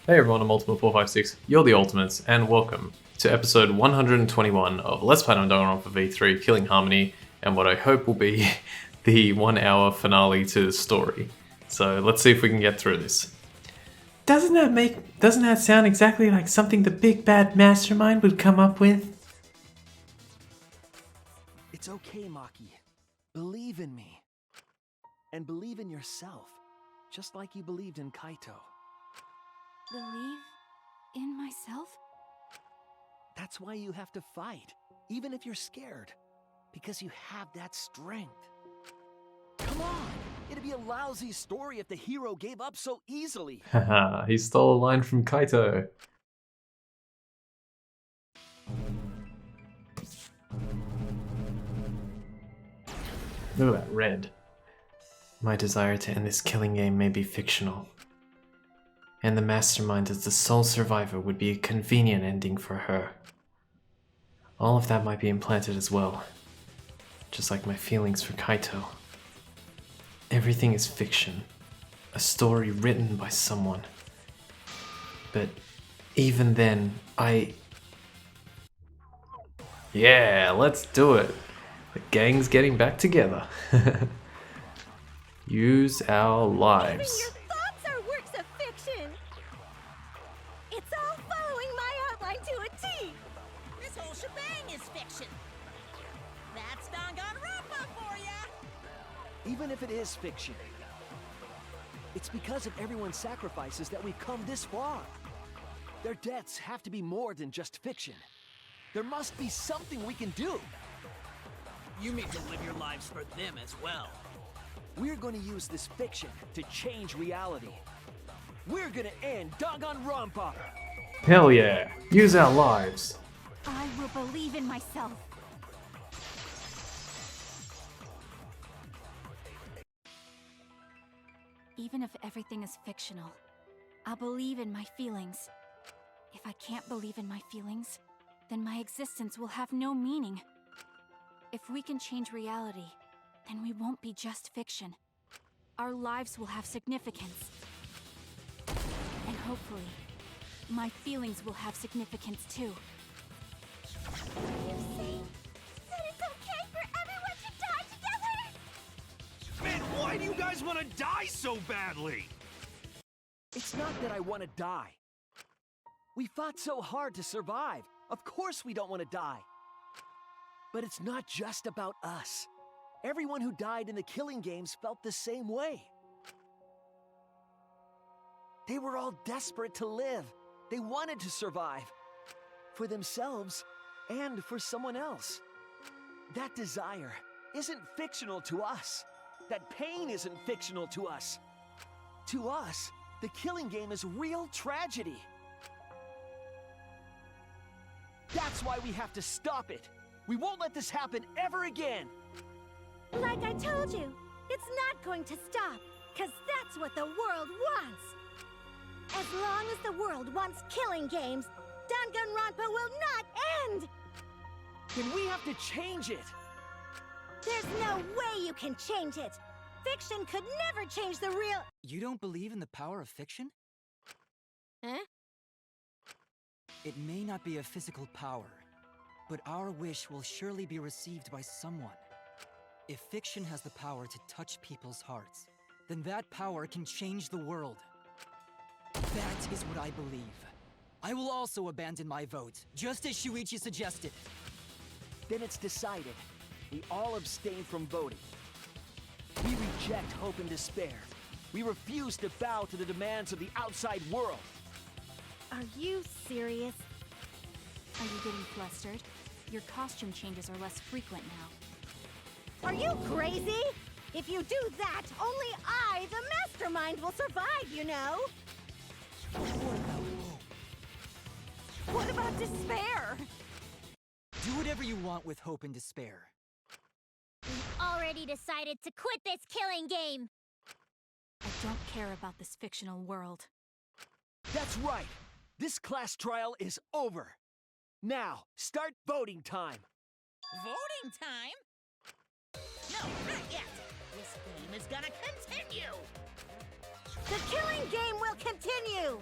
Hey everyone, I'm Ultimate456, you're the Ultimates, and welcome to episode 121 of Let's Play Danganronpa V3 Killing Harmony, and what I hope will be the 1 hour finale to the story. So let's see if we can get through this. Doesn't that sound exactly like something the big bad mastermind would come up with? It's okay, Maki. Believe in me. And believe in yourself, just like you believed in Kaito. Believe in myself? That's why you have to fight, even if you're scared. Because you have that strength. Come on! It'd be a lousy story if the hero gave up so easily. Haha, he stole a line from Kaito. Look at that red. My desire to end this killing game may be fictional. And the mastermind as the sole survivor would be a convenient ending for her. All of that might be implanted as well. Just like my feelings for Kaito. Everything is fiction. A story written by someone. But even then, Yeah, let's do it. The gang's getting back together. Use our lives. Even your thoughts are works of fiction! It's all following my outline to a T! This whole shebang is fiction. That's Danganronpa for ya! Even if it is fiction. It's because of everyone's sacrifices that we've come this far. Their deaths have to be more than just fiction. There must be something we can do. You mean to live your lives for them as well. We're going to use this fiction to change reality. We're going to end Danganronpa. Hell yeah, use our lives. I will believe in myself. Even if everything is fictional, I'll believe in my feelings. If I can't believe in my feelings, then my existence will have no meaning. If we can change reality, then we won't be just fiction. Our lives will have significance. And hopefully, my feelings will have significance too. You say that it's okay for everyone to die together? Man, why do you guys want to die so badly? It's not that I want to die. We fought so hard to survive. Of course we don't want to die. But it's not just about us. Everyone who died in the killing games felt the same way. They were all desperate to live. They wanted to survive. For themselves and for someone else. That desire isn't fictional to us. That pain isn't fictional to us. To us, the killing game is real tragedy. That's why we have to stop it. We won't let this happen ever again. Like I told you, it's not going to stop, because that's what the world wants. As long as the world wants killing games, Danganronpa will not end! Then we have to change it. There's no way you can change it. Fiction could never change the real— You don't believe in the power of fiction? Huh? It may not be a physical power, but our wish will surely be received by someone. If fiction has the power to touch people's hearts, then that power can change the world. That is what I believe. I will also abandon my vote, just as Shuichi suggested. Then it's decided. We all abstain from voting. We reject hope and despair. We refuse to bow to the demands of the outside world. Are you serious? Are you getting flustered? Your costume changes are less frequent now. Are you crazy? If you do that, only I, the mastermind, will survive, you know? What about despair? Do whatever you want with hope and despair. We've already decided to quit this killing game! I don't care about this fictional world. That's right. This class trial is over. Now, start voting time. Voting time? No, not yet. This game is gonna continue. The killing game will continue!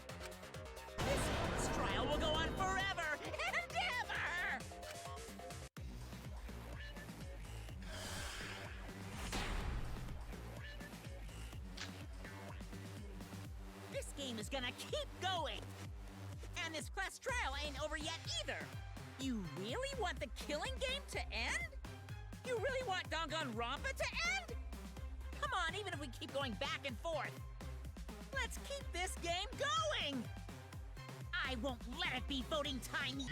is gonna keep going. And this class trial ain't over yet either. You really want the killing game to end? You really want Danganronpa to end? Come on, even if we keep going back and forth. Let's keep this game going! I won't let it be voting time yet!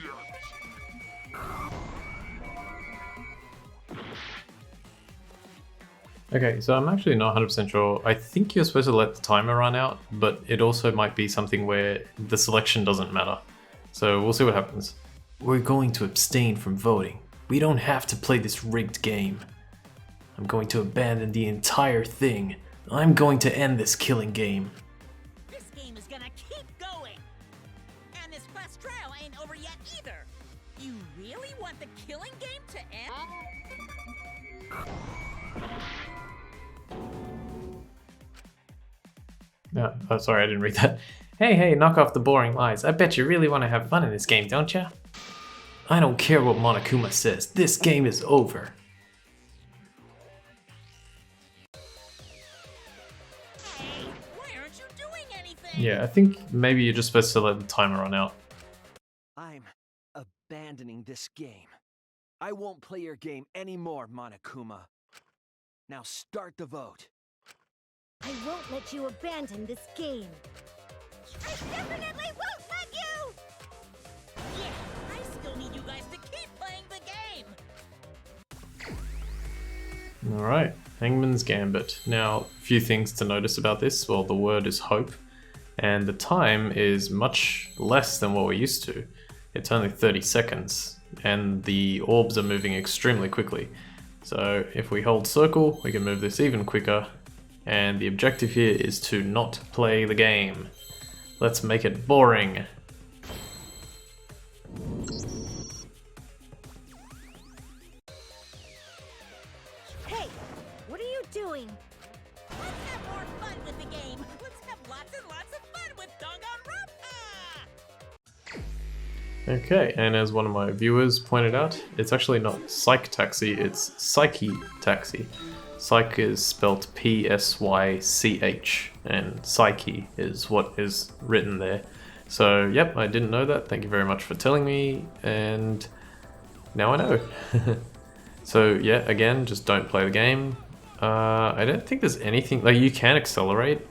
Okay, so I'm actually not 100% sure. I think you're supposed to let the timer run out, but it also might be something where the selection doesn't matter. So we'll see what happens. We're going to abstain from voting. We don't have to play this rigged game. I'm going to abandon the entire thing. I'm going to end this killing game. This game is gonna keep going! And this class trial ain't over yet either! You really want the killing game to end? Yeah, oh, sorry, I didn't read that. Hey, knock off the boring lies. I bet you really want to have fun in this game, don't ya? I don't care what Monokuma says. This game is over. Hey, why aren't you doing anything? Yeah, I think maybe you're just supposed to let the timer run out. I'm abandoning this game. I won't play your game anymore, Monokuma. Now start the vote. I won't let you abandon this game. I definitely won't let you! Yeah, I still need you guys to keep playing the game! Alright, Hangman's Gambit. Now, a few things to notice about this. Well, the word is hope, and the time is much less than what we're used to. It's only 30 seconds, and the orbs are moving extremely quickly. So if we hold circle, we can move this even quicker, and the objective here is to not play the game. Let's make it boring. Hey, what are you doing? Let's have more fun with the game! Let's have lots and lots of fun with Danganronpa! Okay, and as one of my viewers pointed out, it's actually not Psych Taxi, it's Psyche Taxi. Psych is spelt P-S-Y-C-H, and Psyche is what is written there. So, yep, I didn't know that. Thank you very much for telling me, and now I know. So, yeah, again, just don't play the game. I don't think there's anything, like, you can accelerate,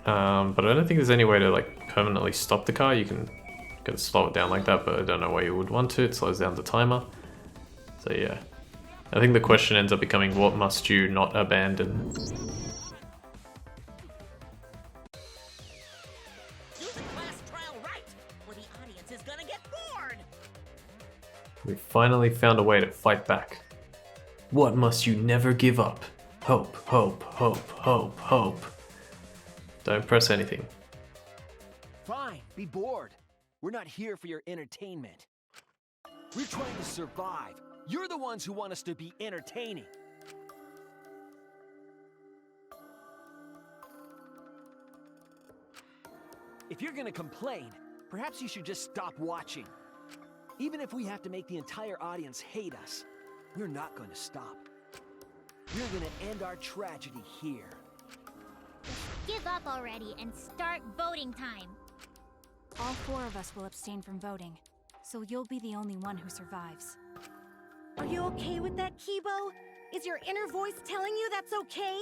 but I don't think there's any way to, like, permanently stop the car. You can slow it down like that, but I don't know why you would want to. It slows down the timer. So, yeah. I think the question ends up becoming, what must you not abandon? Do the class trial right, or the audience is gonna get bored! We finally found a way to fight back. What must you never give up? Hope, hope, hope, hope, hope. Don't press anything. Fine, be bored. We're not here for your entertainment. We're trying to survive. You're the ones who want us to be entertaining. If you're gonna complain, perhaps you should just stop watching. Even if we have to make the entire audience hate us, we're not gonna stop. We're gonna end our tragedy here. Give up already and start voting time. All 4 of us will abstain from voting, so you'll be the only one who survives. Are you okay with that, Kibo? Is your inner voice telling you that's okay?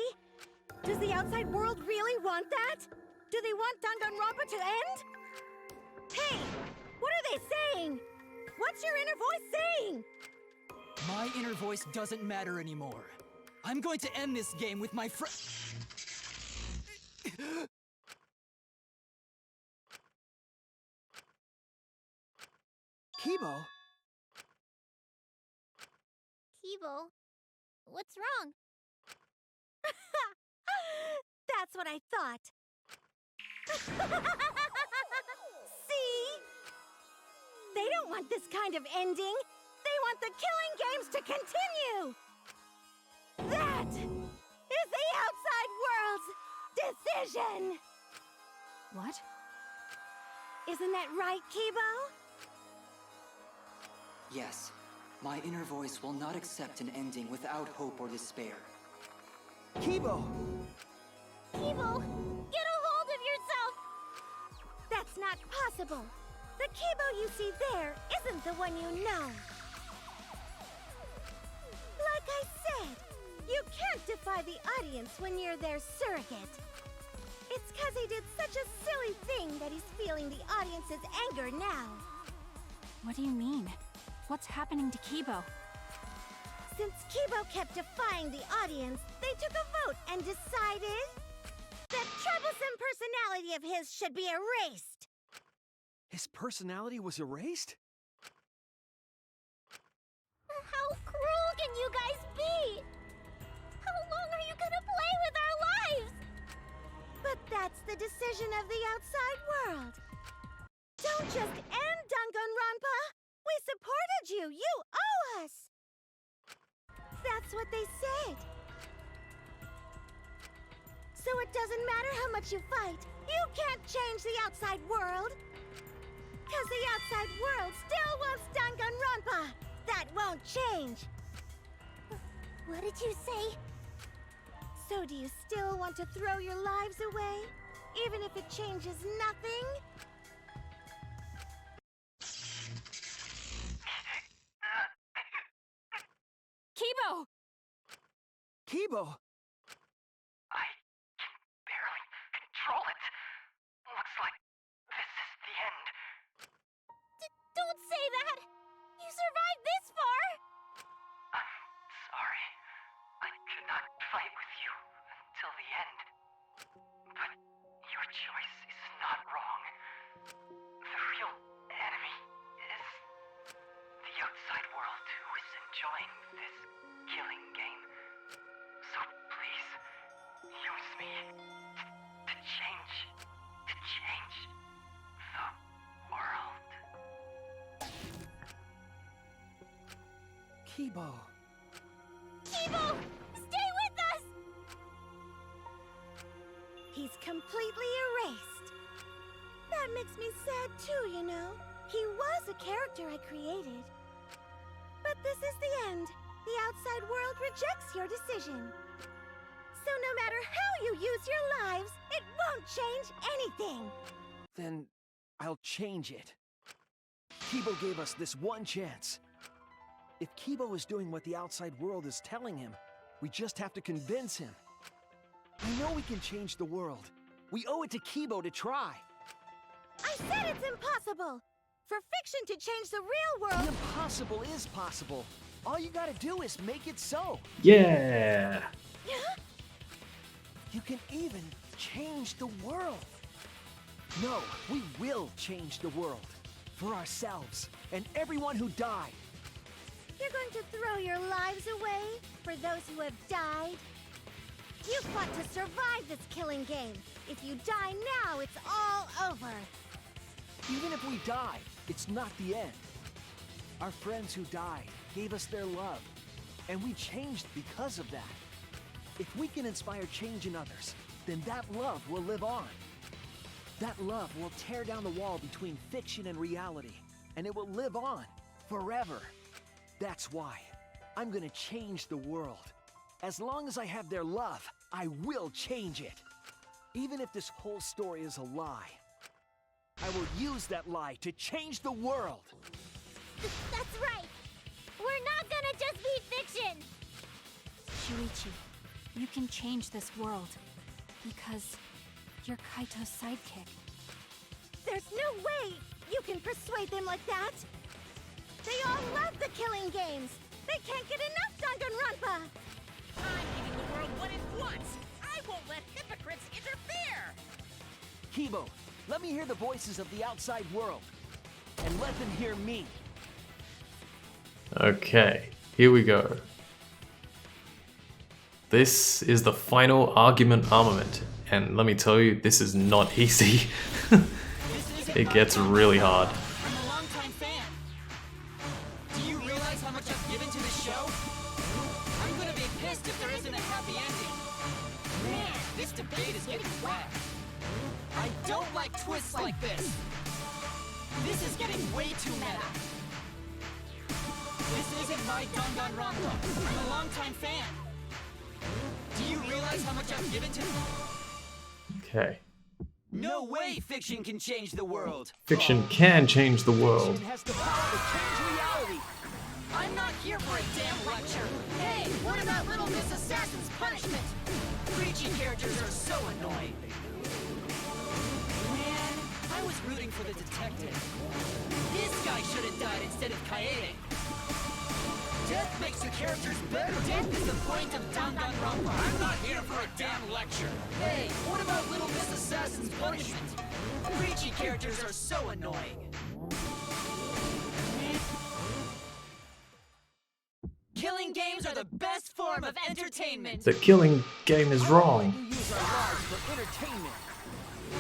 Does the outside world really want that? Do they want Danganronpa to end? Hey! What are they saying? What's your inner voice saying? My inner voice doesn't matter anymore. I'm going to end this game with my friend. Kibo? Kibo, what's wrong? That's what I thought. See? They don't want this kind of ending. They want the killing games to continue. That is the outside world's decision. What? Isn't that right, Kibo? Yes, my inner voice will not accept an ending without hope or despair. Kibo! Kibo, get a hold of yourself! not possible. The Kibo you see there isn't the one you know. Like I said, you can't defy the audience when you're their surrogate. It's 'cause he did such a silly thing that he's feeling the audience's anger now. What do you mean? What's happening to Kibo? Since Kibo kept defying the audience, they took a vote and decided that troublesome personality of his should be erased. His personality was erased? How cruel can you guys be? How long are you gonna play with our lives? But that's the decision of the outside world. Don't just end Danganronpa! We supported you! You owe us! That's what they said. So it doesn't matter how much you fight, you can't change the outside world. 'Cause the outside world still wants Danganronpa! That won't change! What did you say? So do you still want to throw your lives away? Even if it changes nothing? Kibo! Kibo! I can barely control it. Looks like this is the end. Don't say that! You survived this far! I'm sorry. I could not fight with you until the end. But your choice is not wrong. The real enemy is the outside world who is enjoying this killing game. So please, use me to change the world. Kibo. Kibo! Stay with us! He's completely erased. That makes me sad too, you know. He was a character I created. But this is the end. The outside world rejects your decision. So no matter how you use your lives, it won't change anything. Then I'll change it. Kibo gave us this one chance. If Kibo is doing what the outside world is telling him, we just have to convince him. I know we can change the world. We owe it to Kibo to try. I said it's impossible. For fiction to change the real The world... impossible is possible. All you gotta do is make it so. Yeah! You can even change the world. No, we will change the world. For ourselves and everyone who died. You're going to throw your lives away for those who have died? You fought to survive this killing game. If you die now, it's all over. Even if we die, it's not the end. Our friends who died gave us their love, and we changed because of that. If we can inspire change in others, then that love will live on. That love will tear down the wall between fiction and reality, and it will live on forever. That's why I'm gonna change the world. As long as I have their love, I will change it. Even if this whole story is a lie, I will use that lie to change the world. That's right. We're not gonna just be fiction. Shuichi, you can change this world. Because you're Kaito's sidekick. There's no way you can persuade them like that. They all love the killing games. They can't get enough Danganronpa. I'm giving the world what it wants. I won't let hypocrites interfere. Kibo, let me hear the voices of the outside world. And let them hear me. Okay, here we go. This is the final argument armament, and let me tell you, this is not easy. It gets really hard. I'm a longtime fan. Do you realize how much I've given to this show? I'm gonna be pissed if there isn't a happy ending. Man, this debate is getting wet. I don't like twists like this. This is getting way too meta. This isn't my Danganronpa. I'm a longtime fan. Do you realize how much I've given to... Okay. No way fiction can change the world! Fiction can change the world. Fiction has the power to change reality. I'm not here for a damn lecture! Hey, what about Little Miss Assassin's punishment? Preachy characters are so annoying. Man, I was rooting for the detective. This guy should have died instead of Kaede. Death makes the characters better. Death is the point of Danganronpa. I'm not here for a damn lecture. Hey, what about Little Miss Assassin's punishment? Preachy characters are so annoying. Killing games are the best form of entertainment. The killing game is wrong. We use our lives for entertainment.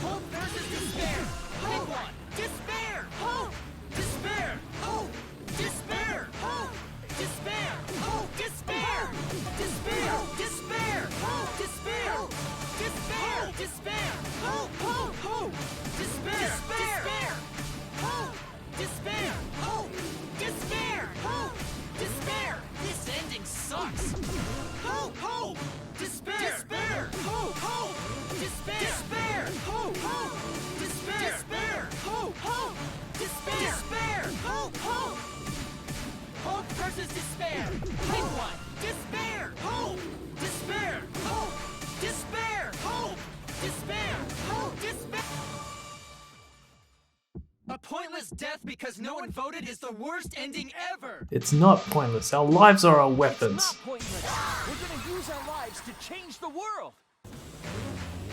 Hope versus despair. Pick one. Despair. Hope. Despair. Hope. Despair. Hope. Despair. Hope. Despair. Despair. Despair. Hope. Despair. Despair. Despair. Hope. Hope. Hope. Despair. Despair. Hope. Despair. Hope. Despair. Hope. Despair. This ending sucks. Hope. Hope. Despair. Despair. Hope. Hope. Despair. Despair. Hope. Hope. Despair. Despair. Hope. Hope. Despair. Despair. Hope. Hope. Hope versus despair. Pick one. Despair. Hope. Despair. Hope. Despair. Hope. Despair. Hope. Despair. A pointless death because no one voted is the worst ending ever. It's not pointless. Our lives are our It's weapons. not pointless. We're gonna use our lives to change the world.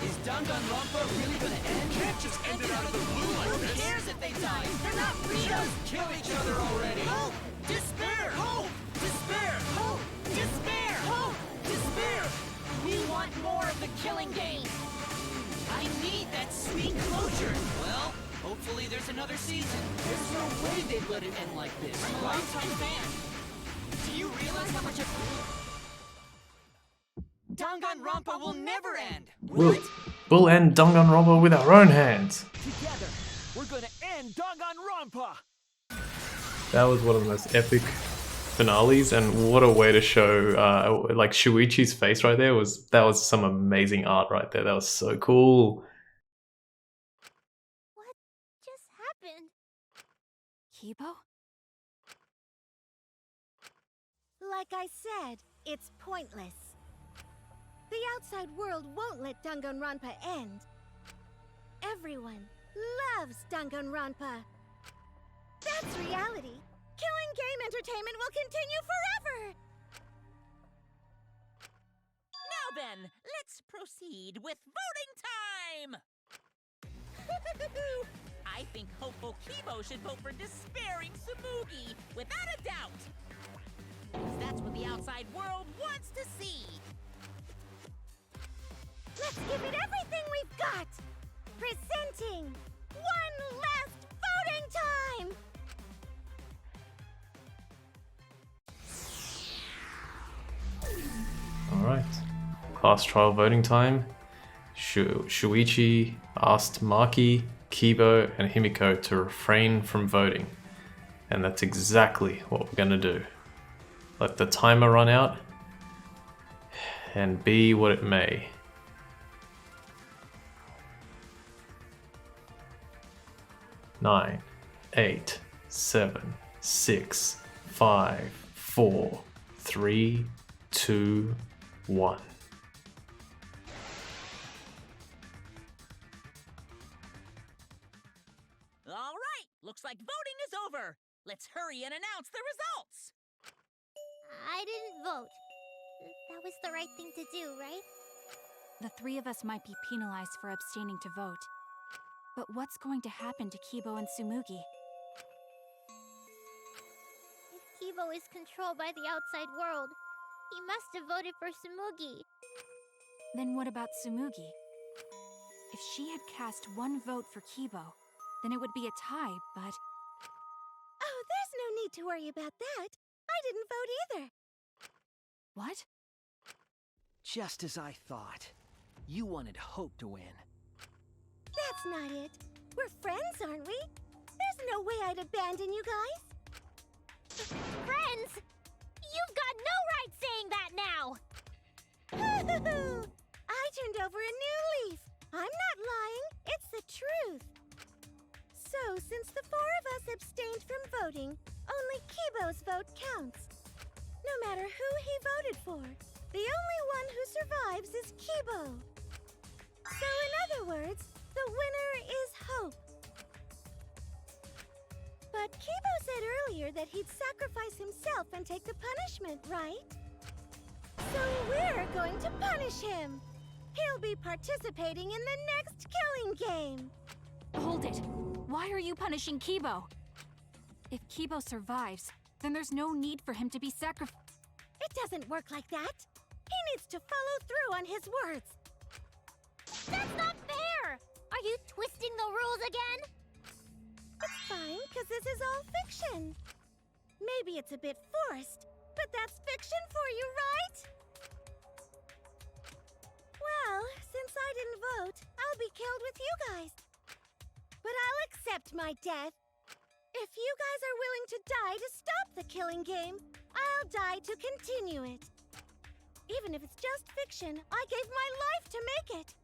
Is Danganronpa really gonna end? Can't just end it out of the blue like this. Who cares if they die? They're not real. Just kill each other already. Hope. Despair. Hope. Despair. Hope. Despair. Hope. Despair. We want more of the killing game. I need that sweet closure. Well, hopefully there's another season. There's no way they'd let it end like this. I'm a longtime fan. Do you realize how much of Danganronpa will never end? We'll end Danganronpa with our own hands. Together, we're gonna end Danganronpa. That was one of the most epic finales, and what a way to show like Shuichi's face right there. That was some amazing art right there. That was so cool. What just happened? Kibo? Like I said, it's pointless. The outside world won't let Danganronpa end. Everyone loves Danganronpa. That's reality. Killing game entertainment will continue forever. Now then, let's proceed with voting time! I think hopeful Kibo should vote for despairing Tsumugi, without a doubt! Because that's what the outside world wants to see! Let's give it everything we've got. Presenting one last voting time. Alright. Class trial voting time. Shuichi asked Maki, Kibo, and Himiko to refrain from voting. And that's exactly what we're gonna do. Let the timer run out and be what it may. 9, 8, 7, 6, 5, 4, 3, 2, 1. All right, looks like voting is over. Let's hurry and announce the results. I didn't vote. That was the right thing to do, right? The three of us might be penalized for abstaining to vote. But what's going to happen to Kibo and Tsumugi? If Kibo is controlled by the outside world, he must have voted for Tsumugi. Then what about Tsumugi? If she had cast one vote for Kibo, then it would be a tie, but... Oh, there's no need to worry about that. I didn't vote either. What? Just as I thought. You wanted Hope to win. That's not it. We're friends, aren't we? There's no way I'd abandon you guys. Friends? You've got no right saying that now! I turned over a new leaf. I'm not lying. It's the truth. So, since the four of us abstained from voting, only Kibo's vote counts. No matter who he voted for, the only one who survives is Kibo. So, in other words, the winner is Hope. But Kibo said earlier that he'd sacrifice himself and take the punishment, right? So we're going to punish him. He'll be participating in the next killing game. Hold it. Why are you punishing Kibo? If Kibo survives, then there's no need for him to be sacrificed. It doesn't work like that. He needs to follow through on his words. That's not fair! Are you twisting the rules again? It's fine, because this is all fiction. Maybe it's a bit forced, but that's fiction for you, right? Well, since I didn't vote, I'll be killed with you guys. But I'll accept my death. If you guys are willing to die to stop the killing game, I'll die to continue it. Even if it's just fiction, I gave my life to make it.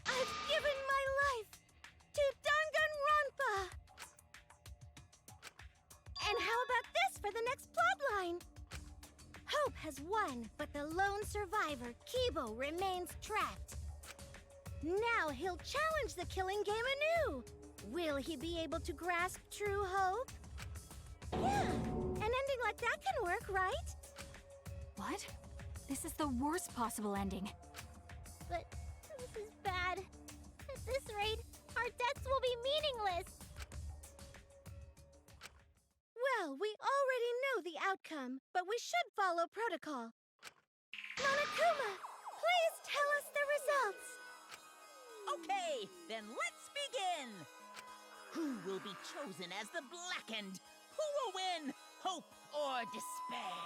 I've given my life to Danganronpa. And how about this for the next plotline? Hope has won, but the lone survivor, Kibo, remains trapped. Now he'll challenge the killing game anew. Will he be able to grasp true hope? Yeah, an ending like that can work, right? What? This is the worst possible ending. But this is bad. At this rate, our deaths will be meaningless. Well, we already know the outcome, but we should follow protocol. Monokuma, please tell us the results. Okay, then let's begin! Who will be chosen as the Blackened? Who will win? Hope or despair?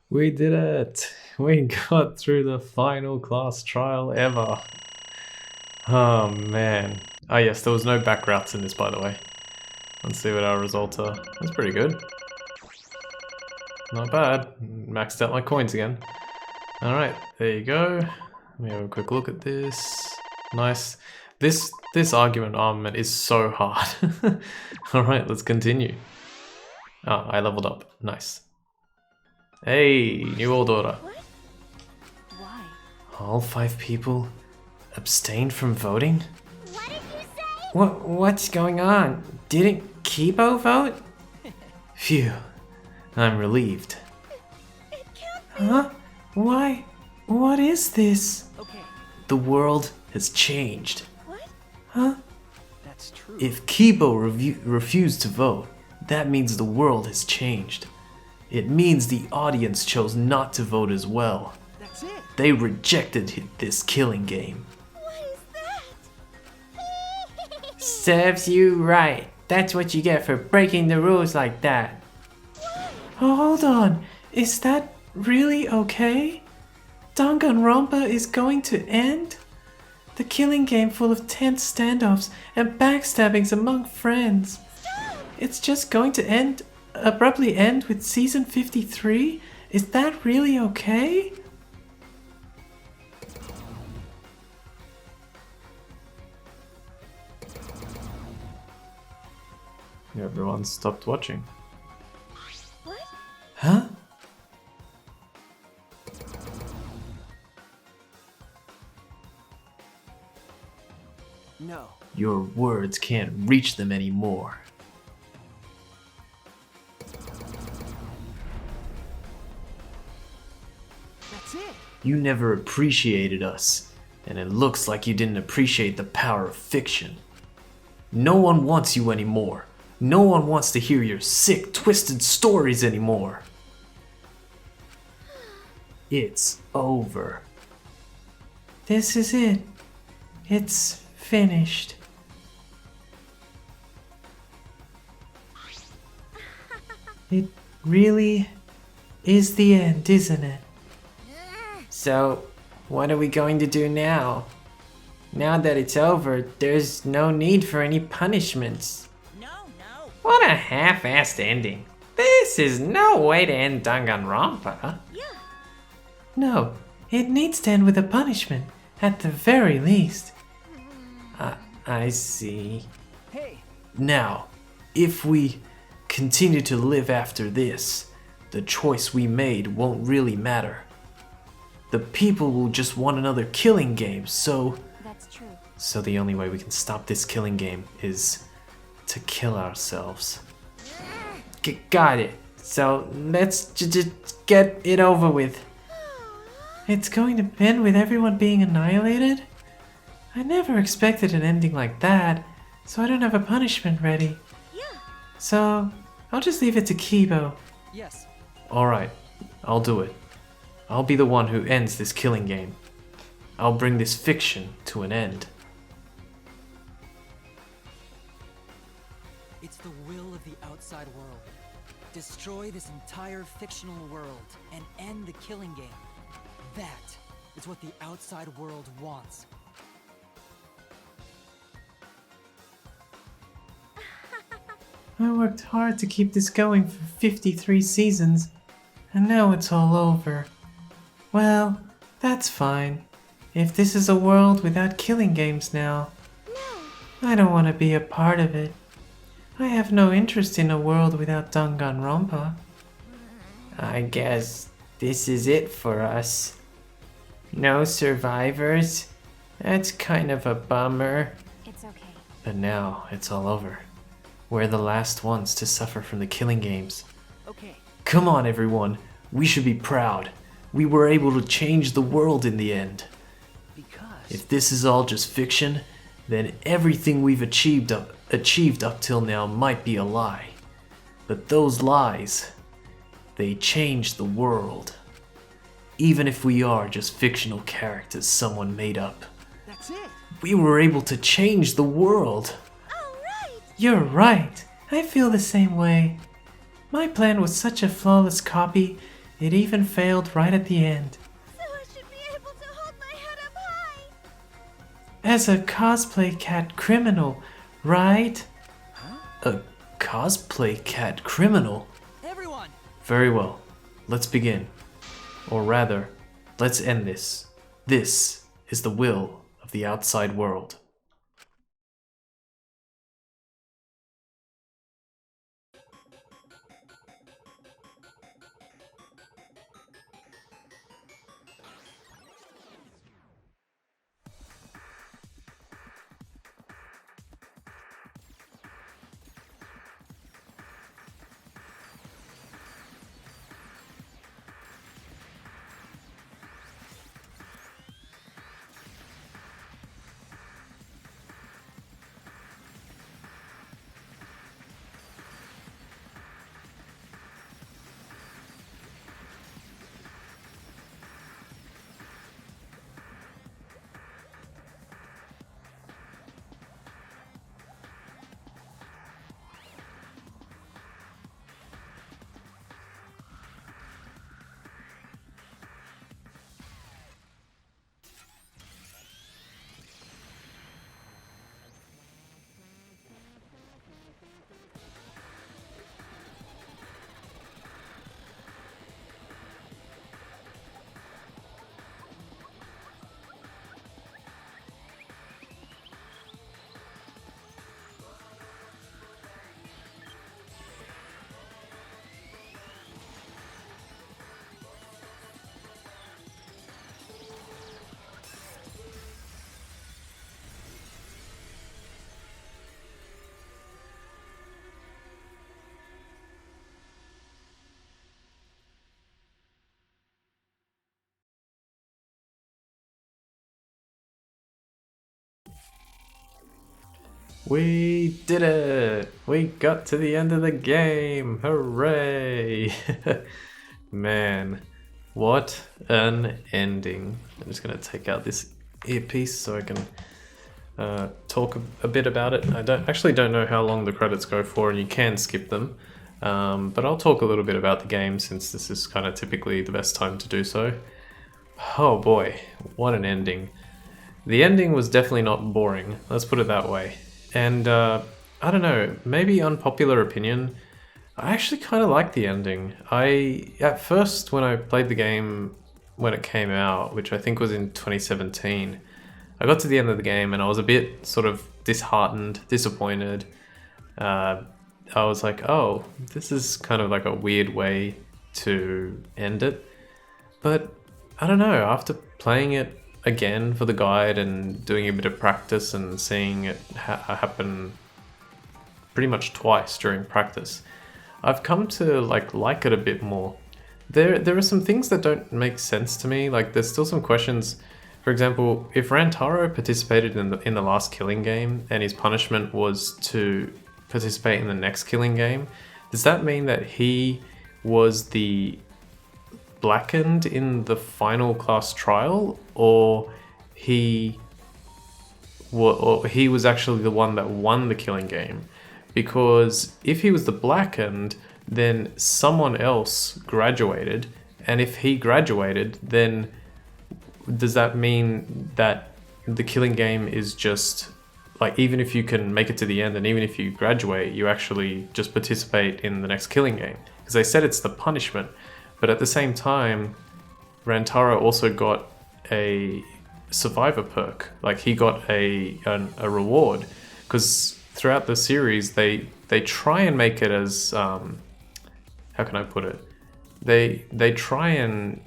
We did it! We got through the final class trial ever. Oh man. Oh yes, there was no back routes in this, by the way. Let's see what our results are. That's pretty good. Not bad. Maxed out my coins again. Alright, there you go. Let me have a quick look at this. Nice. This argument armament is so hard. Alright, let's continue. Ah, I leveled up. Nice. Hey, new old order. Why? All 5 people abstained from voting? What did you say? What's going on? Didn't Kibo vote? Phew, I'm relieved. It can't be. Huh? Why? What is this? Okay, The world has changed. What? Huh? that's true. If Kibo refused to vote, that means the world has changed. It means the audience chose not to vote as well. That's it. They rejected this killing game. What is that? Serves you right. That's what you get for breaking the rules like that. Oh, hold on. Is that really okay? Danganronpa is going to end? The killing game full of tense standoffs and backstabbings among friends. It's just going to abruptly end with season 53? Is that really okay? Everyone stopped watching. What? Huh? No. Your words can't reach them anymore. That's it. You never appreciated us, and it looks like you didn't appreciate the power of fiction. No one wants you anymore. No one wants to hear your sick, twisted stories anymore. It's over. This is it. It's finished. It really is the end, isn't it? So, what are we going to do now? Now that it's over, there's no need for any punishments. No, no. What a half-assed ending. This is no way to end Danganronpa. Yeah. No, it needs to end with a punishment, at the very least. I see. Hey, Now, if we continue to live after this, the choice we made won't really matter. The people will just want another killing game, so... That's true. So the only way we can stop this killing game is to kill ourselves. Got it. So let's just get it over with. It's going to end with everyone being annihilated? I never expected an ending like that, so I don't have a punishment ready. Yeah. So I'll just leave it to Kibo. Yes. Alright, I'll do it. I'll be the one who ends this killing game. I'll bring this fiction to an end. It's the will of the outside world. Destroy this entire fictional world and end the killing game. That is what the outside world wants. I worked hard to keep this going for 53 seasons, and now it's all over. Well, that's fine. If this is a world without killing games now, I don't want to be a part of it. I have no interest in a world without Danganronpa. I guess this is it for us. No survivors? That's kind of a bummer. It's okay. But now it's all over. We're the last ones to suffer from the killing games. okay. Come on, everyone. We should be proud. We were able to change the world in the end. Because If this is all just fiction, then everything we've achieved up till now might be a lie. But those lies, they change the world. Even if we are just fictional characters someone made up, that's it. we were able to change the world. All right. You're right. I feel the same way. My plan was such a flawless copy, it even failed right at the end. So I should be able to hold my head up high. As a cosplay cat criminal, right? A cosplay cat criminal? Everyone! Very well. Let's begin. Or rather, let's end this. This is the will of the outside world. We did it! We got to the end of the game! Hooray! Man, what an ending. I'm just gonna take out this earpiece so I can talk a bit about it. I don't know how long the credits go for, and you can skip them. But I'll talk a little bit about the game since this is kind of typically the best time to do so. Oh boy, what an ending. The ending was definitely not boring, let's put it that way. And I don't know, maybe unpopular opinion, I actually kind of like the ending. At first, when I played the game when it came out, which I think was in 2017, I got to the end of the game and I was a bit sort of disheartened, disappointed. I was like, oh, this is kind of like a weird way to end it. But I don't know, after playing it again for the guide and doing a bit of practice and seeing it happen pretty much twice during practice, I've come to like it a bit more. There are some things that don't make sense to me. Like there's still some questions. For example, if Rantaro participated in the last killing game and his punishment was to participate in the next killing game, does that mean that he was the blackened in the final class trial, or he was actually the one that won the killing game? Because if he was the blackened, then someone else graduated, and if he graduated, then does that mean that the killing game is just like, even if you can make it to the end and even if you graduate, you actually just participate in the next killing game? Because they said it's the punishment, but at the same time, Rantaro also got a survivor perk. Like he got a reward, because throughout the series they try and make it as how can I put it? They try and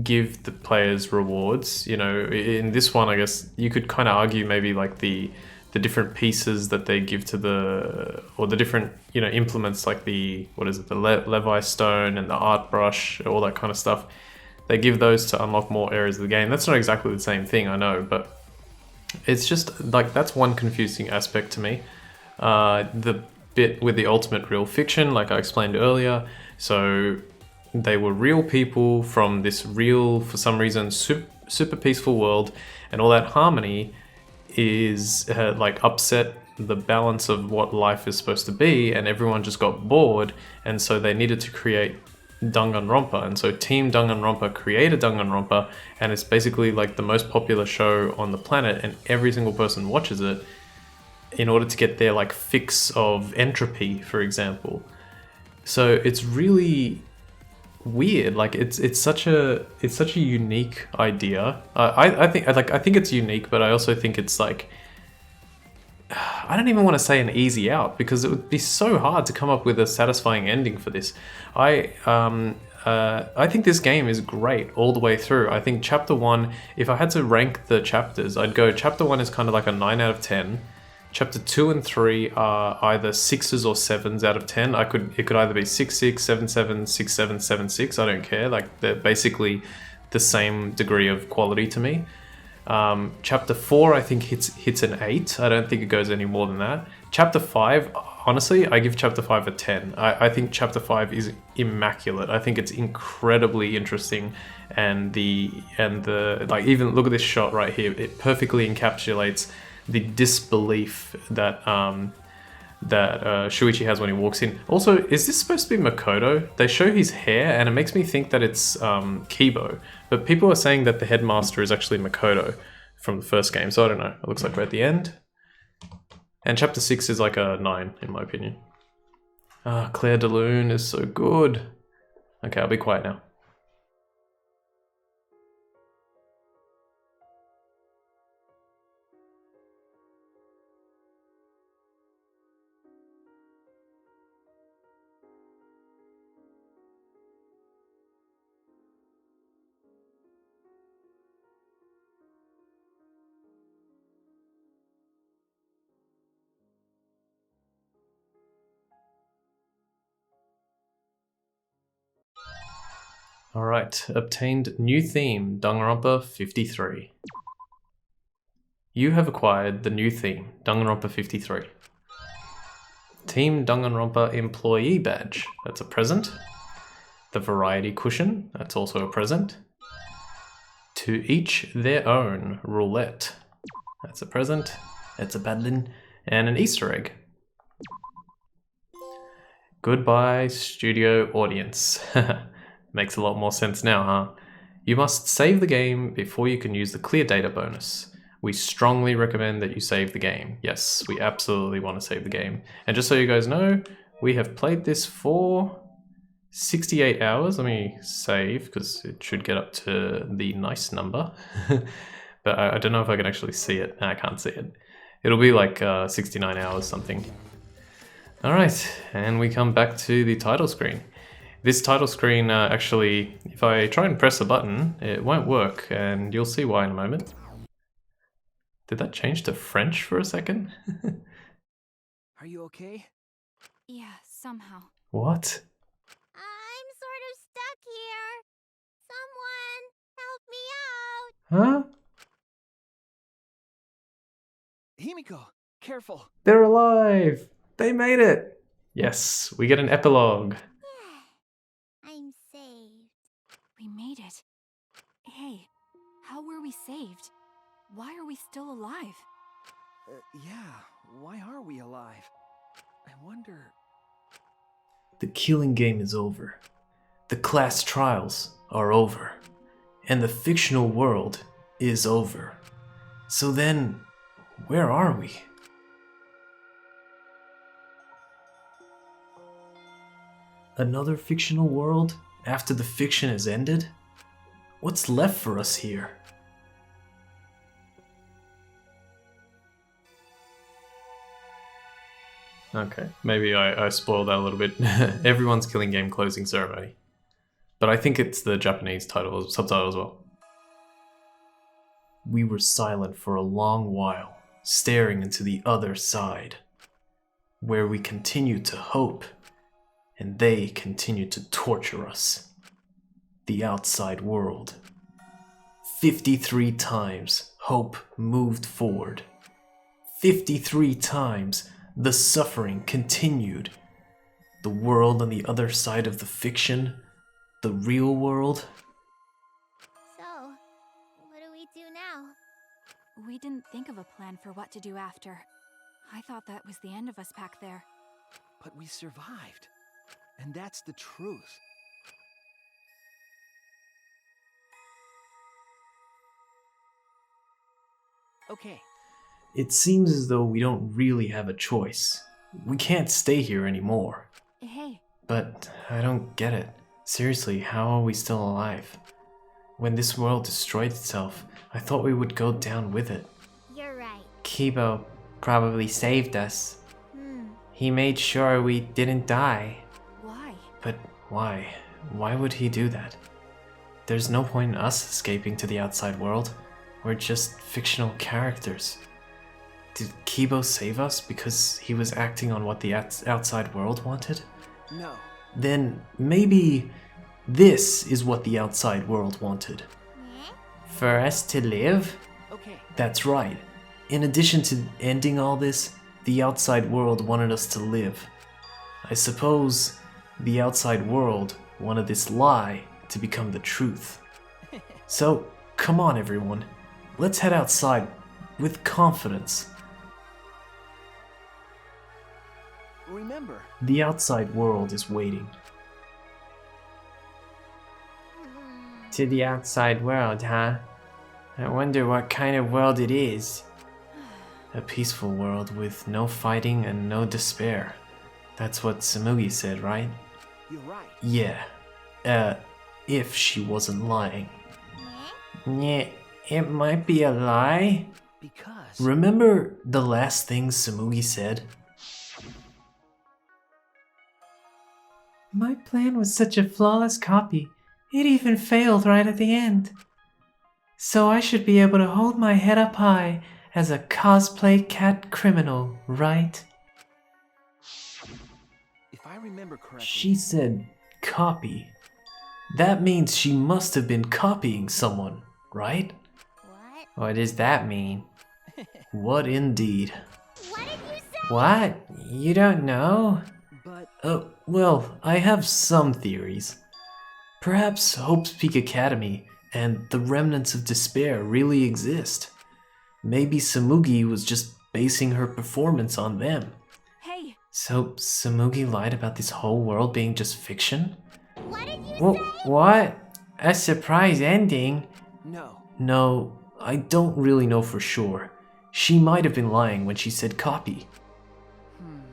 give the players rewards. You know, in this one, I guess you could kind of argue maybe like the different pieces that they give to or the different, you know, implements, like the Levi stone and the art brush, all that kind of stuff. They give those to unlock more areas of the game. That's not exactly the same thing, I know, but it's just like, that's one confusing aspect to me. The bit with the ultimate real fiction, like I explained earlier, so they were real people from this real, for some reason, super peaceful world, and all that harmony is like upset the balance of what life is supposed to be, and everyone just got bored, and so they needed to create Danganronpa, and so Team Danganronpa created Danganronpa, and it's basically like the most popular show on the planet, and every single person watches it in order to get their like fix of entropy, for example. So it's really weird. Like it's such a unique idea. I think it's unique, but I also think it's like, I don't even want to say an easy out, because it would be so hard to come up with a satisfying ending for this. I think this game is great all the way through. I think chapter 1, if I had to rank the chapters, I'd go chapter 1 is kind of like a 9 out of 10. Chapter 2 and 3 are either 6s or 7s out of 10. It could either be 6-6, 7-7, 6-7, 7-6. I don't care. Like, they're basically the same degree of quality to me. Chapter 4, I think hits an 8. I don't think it goes any more than that. Chapter 5, honestly, I give chapter 5 a 10. I think chapter 5 is immaculate. I think it's incredibly interesting, and the like, even look at this shot right here. It perfectly encapsulates the disbelief that Shuichi has when he walks in. Also, is this supposed to be Makoto? They show his hair, and it makes me think that it's Kibo. But people are saying that the headmaster is actually Makoto from the first game, so I don't know. It looks like we're at the end. And chapter 6 is like a 9, in my opinion. Claire de Lune is so good. Okay, I'll be quiet now. Alright, obtained new theme, Danganronpa 53. You have acquired the new theme, Danganronpa 53. Team Danganronpa employee badge, that's a present. The variety cushion, that's also a present. To each their own roulette, that's a present. It's a badlin. And an Easter egg. Goodbye, studio audience. Makes a lot more sense now, huh? You must save the game before you can use the clear data bonus. We strongly recommend that you save the game. Yes, we absolutely want to save the game. And just so you guys know, we have played this for 68 hours. Let me save, because it should get up to the nice number. But I don't know if I can actually see it. No, I can't see it. It'll be like 69 hours something. Alright, and we come back to the title screen. This title screen, actually, if I try and press a button, it won't work, and you'll see why in a moment. Did that change to French for a second? Are you okay? Yeah, somehow. What? I'm sort of stuck here. Someone, help me out. Huh? Himiko, careful. They're alive! They made it! Yes, we get an epilogue. I'm saved. We made it. Hey, how were we saved? Why are we still alive? Yeah, why are we alive? I wonder... The killing game is over. The class trials are over. And the fictional world is over. So then, where are we? Another fictional world after the fiction has ended? What's left for us here? Okay, maybe I spoiled that a little bit. Everyone's killing game closing ceremony. But I think it's the Japanese title, subtitle as well. We were silent for a long while, staring into the other side, where we continued to hope, and they continued to torture us. The outside world. 53 times hope moved forward. 53 times the suffering continued. The world on the other side of the fiction, the real world. So, what do we do now? We didn't think of a plan for what to do after. I thought that was the end of us back there. But we survived. And that's the truth. Okay. It seems as though we don't really have a choice. We can't stay here anymore. Hey, But I don't get it. Seriously, how are we still alive? When this world destroyed itself, I thought we would go down with it. You're right. Kibo probably saved us. Hmm. He made sure we didn't die. why? But why? Why would he do that? There's no point in us escaping to the outside world. We're just fictional characters. Did Kibo save us because he was acting on what the outside world wanted? No. Then maybe this is what the outside world wanted. For us to live? Okay. That's right. In addition to ending all this, the outside world wanted us to live. I suppose the outside world wanted this lie to become the truth. So, come on everyone. Let's head outside with confidence. Remember, The outside world is waiting. To the outside world, huh? I wonder what kind of world it is. A peaceful world with no fighting and no despair. That's what Tsumugi said, right? you're right. Yeah. If she wasn't lying. Yeah, it might be a lie. Because... Remember the last thing Tsumugi said? My plan was such a flawless copy. It even failed right at the end. So I should be able to hold my head up high as a cosplay cat criminal, right? if I remember correctly... She said copy. That means she must have been copying someone, right? What? What does that mean? What indeed? What did you say? What? You don't know? But... Well, I have some theories. Perhaps Hope's Peak Academy and the remnants of despair really exist. Maybe Tsumugi was just basing her performance on them. Hey, So Tsumugi lied about this whole world being just fiction? What did you Wha- say? What? A surprise ending? No. No, I don't really know for sure. She might have been lying when she said copy.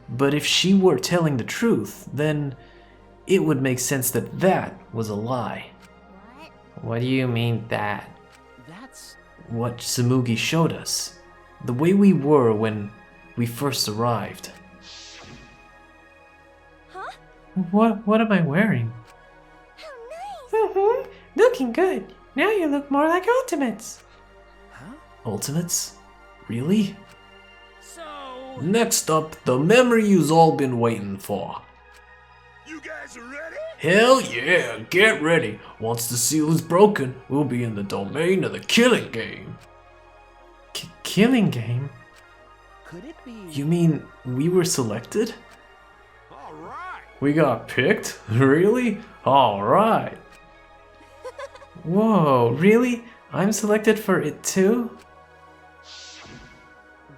But if she were telling the truth, then it would make sense that that was a lie. What? What do you mean that? That's... What Tsumugi showed us. The way we were when we first arrived. Huh? What am I wearing? How nice! Mm-hmm. Looking good. Now you look more like Ultimates. Huh? Ultimates? Really? So, Next up, the memory you've all been waiting for. You guys are ready? Hell yeah, get ready. Once the seal is broken, we'll be in the domain of the killing game. Killing game? Could it be... You mean we were selected? All right. We got picked? Really? Alright. Whoa, really? I'm selected for it too?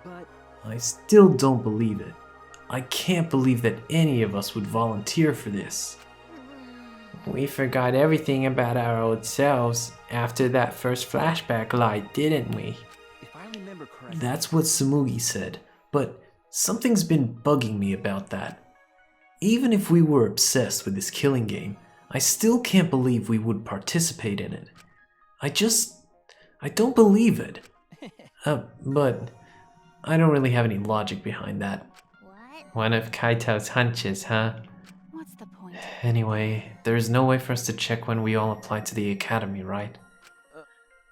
But... I still don't believe it. I can't believe that any of us would volunteer for this. We forgot everything about our old selves after that first flashback light, didn't we? If I remember correctly... That's what Tsumugi said, but something's been bugging me about that. Even if we were obsessed with this killing game, I still can't believe we would participate in it. I don't believe it. But I don't really have any logic behind that. What? One of Kaito's hunches, huh? What's the point? Anyway, there's no way for us to check when we all apply to the academy, right?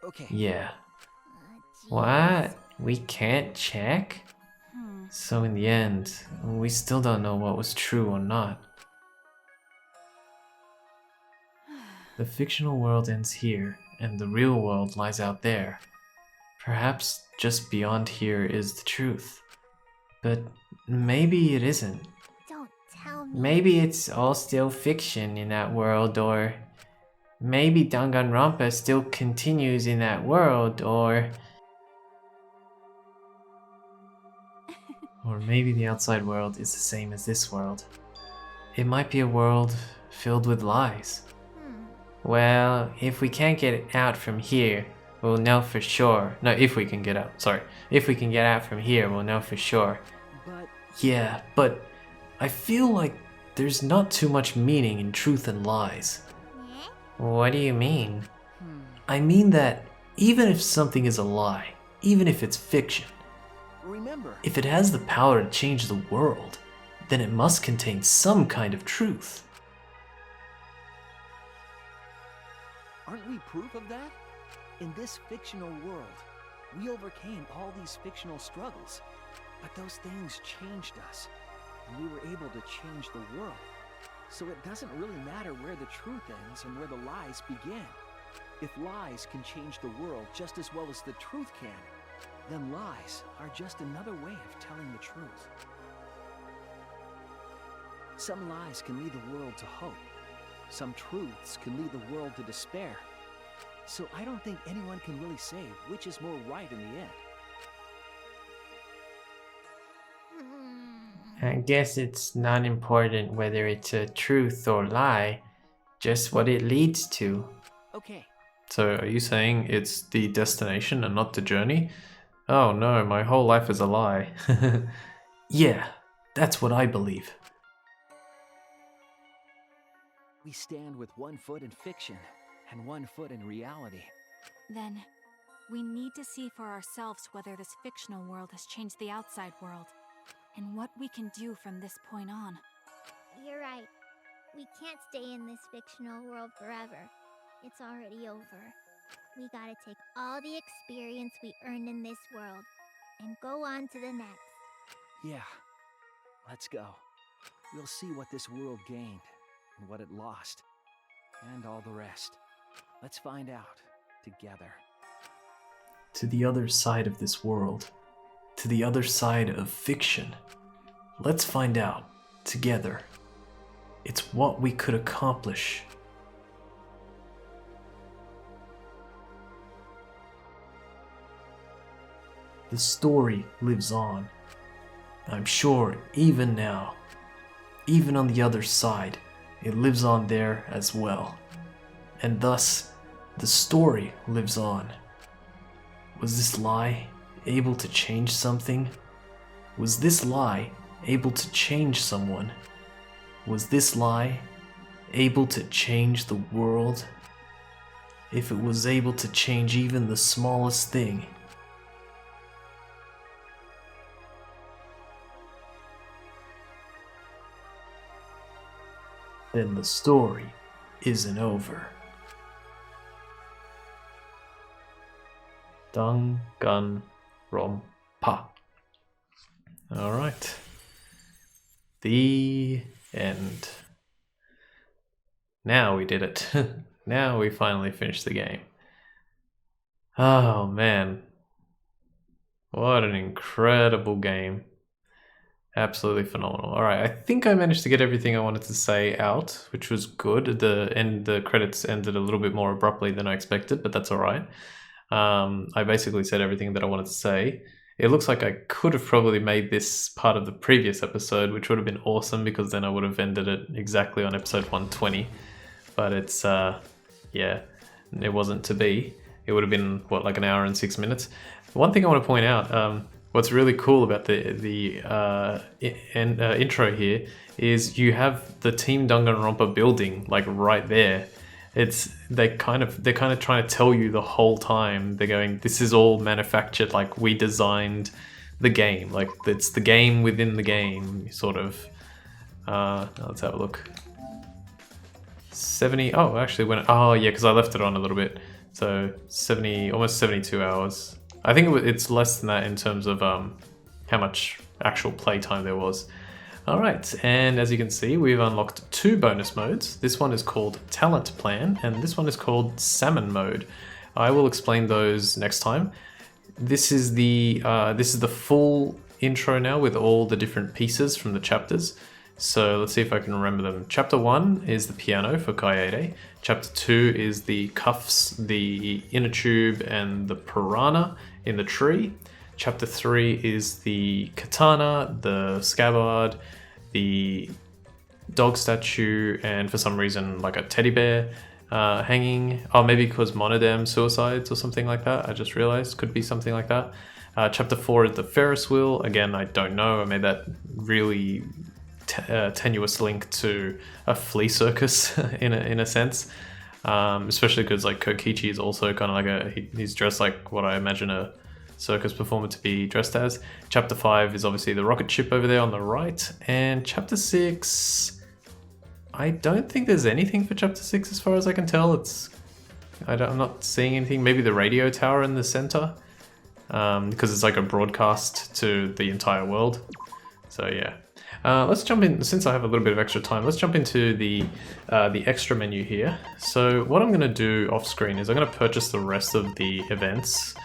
Okay. Yeah. Jeez. What? We can't check? Hmm. So in the end, we still don't know what was true or not. The fictional world ends here, and the real world lies out there. Perhaps just beyond here is the truth. But maybe it isn't. Don't tell me. Maybe it's all still fiction in that world, or maybe Danganronpa still continues in that world, or maybe the outside world is the same as this world. It might be a world filled with lies. Well, if we can't get out from here, we'll know for sure. No, if we can get out. Sorry. If we can get out from here, we'll know for sure. But... Yeah, but I feel like there's not too much meaning in truth and lies. What do you mean? I mean that even if something is a lie, even if it's fiction, Remember... if it has the power to change the world, then it must contain some kind of truth. Aren't we proof of that? In this fictional world, we overcame all these fictional struggles. But those things changed us, and we were able to change the world. So it doesn't really matter where the truth ends and where the lies begin. If lies can change the world just as well as the truth can, then lies are just another way of telling the truth. Some lies can lead the world to hope. Some truths can lead the world to despair. So I don't think anyone can really say which is more right in the end. I guess it's not important whether it's a truth or lie, just what it leads to. Okay, So are you saying it's the destination and not the journey? Oh no, my whole life is a lie. Yeah, that's what I believe. we stand with one foot in fiction and one foot in reality. Then, we need to see for ourselves whether this fictional world has changed the outside world, and what we can do from this point on. You're right. We can't stay in this fictional world forever. It's already over. We gotta take all the experience we earned in this world and go on to the next. Yeah, let's go. We'll see what this world gained and what it lost, and all the rest. Let's find out together. To the other side of this world. To the other side of fiction. Let's find out together. It's what we could accomplish. The story lives on. I'm sure even now, even on the other side, it lives on there as well. and thus the story lives on. Was this lie able to change something? Was this lie able to change someone? Was this lie able to change the world? If it was able to change even the smallest thing, then the story isn't over. Danganronpa. Alright. The end. Now we did it. Now we finally finished the game. Oh man. What an incredible game. Absolutely phenomenal. Alright, I think I managed to get everything I wanted to say out, which was good. The credits ended a little bit more abruptly than I expected, but that's alright. I basically said everything that I wanted to say. It looks like I could have probably made this part of the previous episode, which would have been awesome because then I would have ended it exactly on episode 120. But it's, yeah, it wasn't to be. It would have been, what, like an hour and 6 minutes? One thing I want to point out, what's really cool about the intro here is you have the Team Danganronpa building like right there. They're kind of trying to tell you the whole time. They're going, this is all manufactured, like we designed the game, like it's the game within the game, sort of. Let's have a look. 70. Oh, actually went. Oh yeah, because I left it on a little bit. So 70, almost 72 hours. I think it's less than that in terms of how much actual playtime there was. Alright, and as you can see, we've unlocked 2 bonus modes. This one is called Talent Plan, and this one is called Salmon Mode. I will explain those next time. This is the full intro now with all the different pieces from the chapters. So let's see if I can remember them. Chapter 1 is the piano for Kaede. Chapter 2 is the cuffs, the inner tube, and the piranha in the tree. Chapter 3 is the katana, the scabbard, the dog statue, and for some reason like a teddy bear hanging. Oh, maybe because Monodam suicides or something like that. I just realized could be something like that. Chapter 4 is the Ferris wheel. Again, I don't know. I made that really tenuous link to a flea circus in a sense. Especially because like Kokichi is also kind of like he's dressed like what I imagine a circus performer to be dressed as. Chapter 5 is obviously the rocket ship over there on the right, and chapter 6, I don't think there's anything for chapter 6 as far as I can tell. I'm not seeing anything. Maybe the radio tower in the center, because it's like a broadcast to the entire world. So yeah. Let's jump in, since I have a little bit of extra time, let's jump into the extra menu here. So what I'm going to do off screen is I'm going to purchase the rest of the events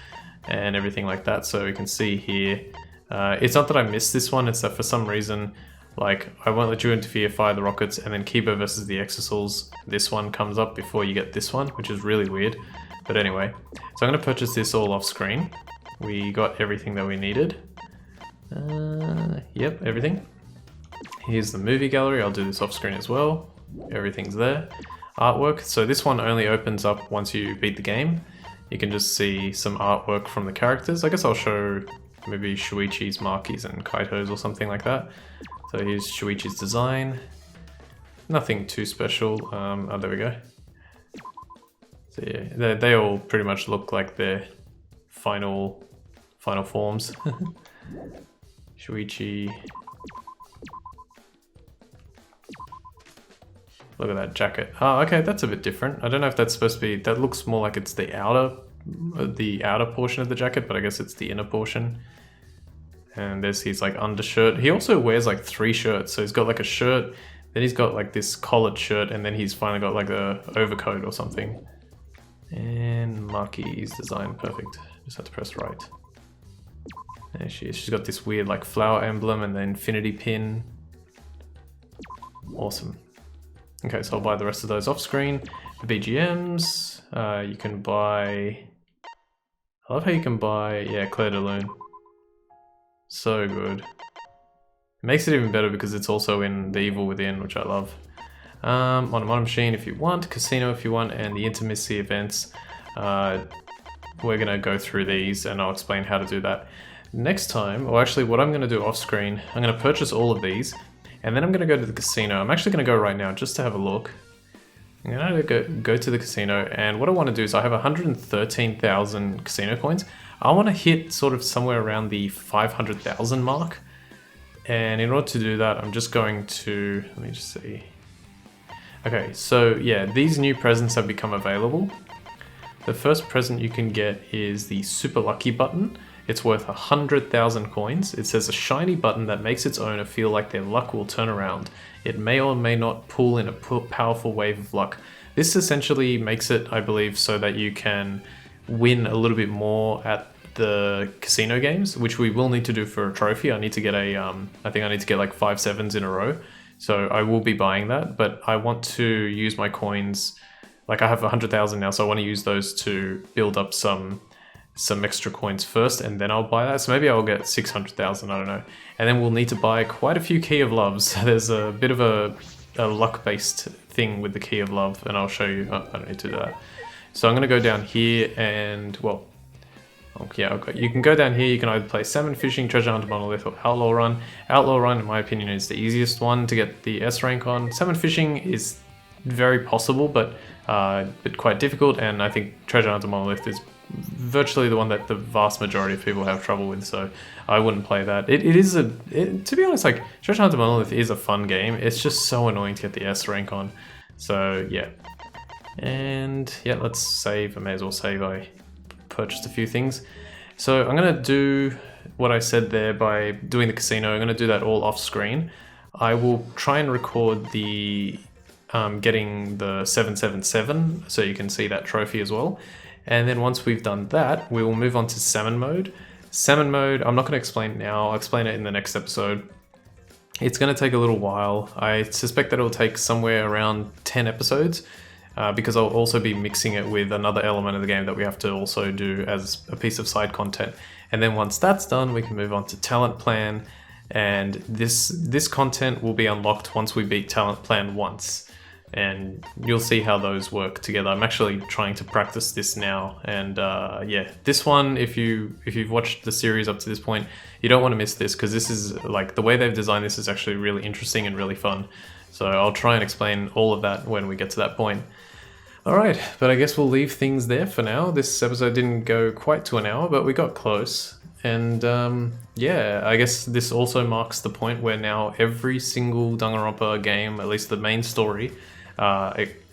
and everything like that, so we can see here. It's not that I missed this one, it's that for some reason, like, I won't let you interfere, fire the rockets, and then Kibo versus the Exisals, this one comes up before you get this one, which is really weird. But anyway, so I'm going to purchase this all off screen. We got everything that we needed. Yep, everything. Here's the movie gallery, I'll do this off screen as well. Everything's there. Artwork, so this one only opens up once you beat the game. You can just see some artwork from the characters. I guess I'll show maybe Shuichi's, Maki's, and Kaito's or something like that. So here's Shuichi's design. Nothing too special. Oh, there we go. So yeah, they all pretty much look like their final forms. Shuichi. Look at that jacket. Oh, okay, that's a bit different. I don't know if that's supposed to be... That looks more like it's the outer portion of the jacket, but I guess it's the inner portion. And there's his like undershirt. He also wears like 3 shirts. So he's got like a shirt, then he's got like this collared shirt, and then he's finally got like a overcoat or something. And Maki's design, perfect. Just have to press right. There she is. She's got this weird like flower emblem and the infinity pin. Awesome. Okay, so I'll buy the rest of those off screen. The BGMs, you can buy... I love how you can buy, yeah, Claire de Lune. So good. It makes it even better because it's also in The Evil Within, which I love. On a modern machine if you want, casino if you want, and the intimacy events. We're going to go through these and I'll explain how to do that next time. Or actually what I'm going to do off screen, I'm going to purchase all of these and then I'm going to go to the casino. I'm actually going to go right now just to have a look. I'm going to go to the casino, and what I want to do is I have 113,000 casino coins. I want to hit sort of somewhere around the 500,000 mark. And in order to do that, I'm just going to, let me just see. Okay, so yeah, these new presents have become available. The first present you can get is the Super Lucky button. It's worth 100,000 coins. It says a shiny button that makes its owner feel like their luck will turn around. It may or may not pull in a powerful wave of luck. This essentially makes it, I believe, so that you can win a little bit more at the casino games, which we will need to do for a trophy. I need to get I think I need to get like 5 7s in a row. So I will be buying that, but I want to use my coins. Like I have 100,000 now, so I want to use those to build up some extra coins first, and then I'll buy that. So maybe I'll get 600,000, I don't know. And then we'll need to buy quite a few Key of Loves. There's a bit of a luck-based thing with the Key of Love, and I'll show you. Oh, I don't need to do that. So I'm going to go down here and, well, okay, you can go down here. You can either play Salmon Fishing, Treasure Hunter Monolith, or Outlaw Run. Outlaw Run, in my opinion, is the easiest one to get the S rank on. Salmon Fishing is very possible, but quite difficult, and I think Treasure Hunter Monolith is virtually the one that the vast majority of people have trouble with, so I wouldn't play that. To be honest, like, Treasure Hunter Monolith is a fun game. It's just so annoying to get the S rank on. So yeah. And yeah, let's save. I may as well save. I purchased a few things. So I'm going to do what I said there by doing the casino. I'm going to do that all off screen. I will try and record the getting the 777 so you can see that trophy as well. And then once we've done that, we will move on to Salmon Mode. Salmon Mode, I'm not going to explain it now. I'll explain it in the next episode. It's going to take a little while. I suspect that it'll take somewhere around 10 episodes because I'll also be mixing it with another element of the game that we have to also do as a piece of side content. And then once that's done, we can move on to Talent Plan. And this content will be unlocked once we beat Talent Plan once. And you'll see how those work together. I'm actually trying to practice this now, and yeah, this one, if you've watched the series up to this point, you don't want to miss this, because this is, like, the way they've designed this is actually really interesting and really fun. So I'll try and explain all of that when we get to that point. Alright, but I guess we'll leave things there for now. This episode didn't go quite to an hour, but we got close. And yeah, I guess this also marks the point where now every single Danganronpa game, at least the main story,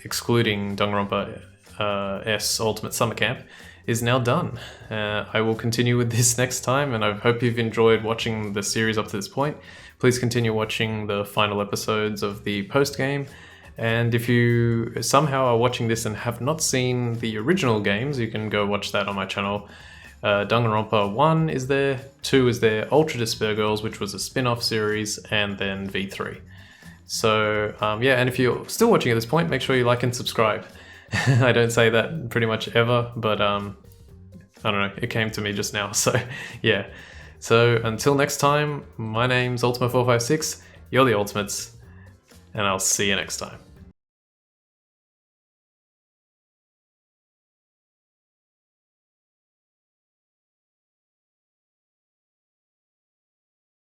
excluding Danganronpa S Ultimate Summer Camp, is now done. I will continue with this next time, and I hope you've enjoyed watching the series up to this point. Please continue watching the final episodes of the post-game, and if you somehow are watching this and have not seen the original games, you can go watch that on my channel. Danganronpa 1 is there, 2 is there, Ultra Despair Girls, which was a spin-off series, and then V3. So yeah, and if you're still watching at this point, make sure you like and subscribe. I don't say that pretty much ever, but I don't know, it came to me just now, so yeah. So until next time, my name's Ultima456, you're the Ultimates, and I'll see you next time.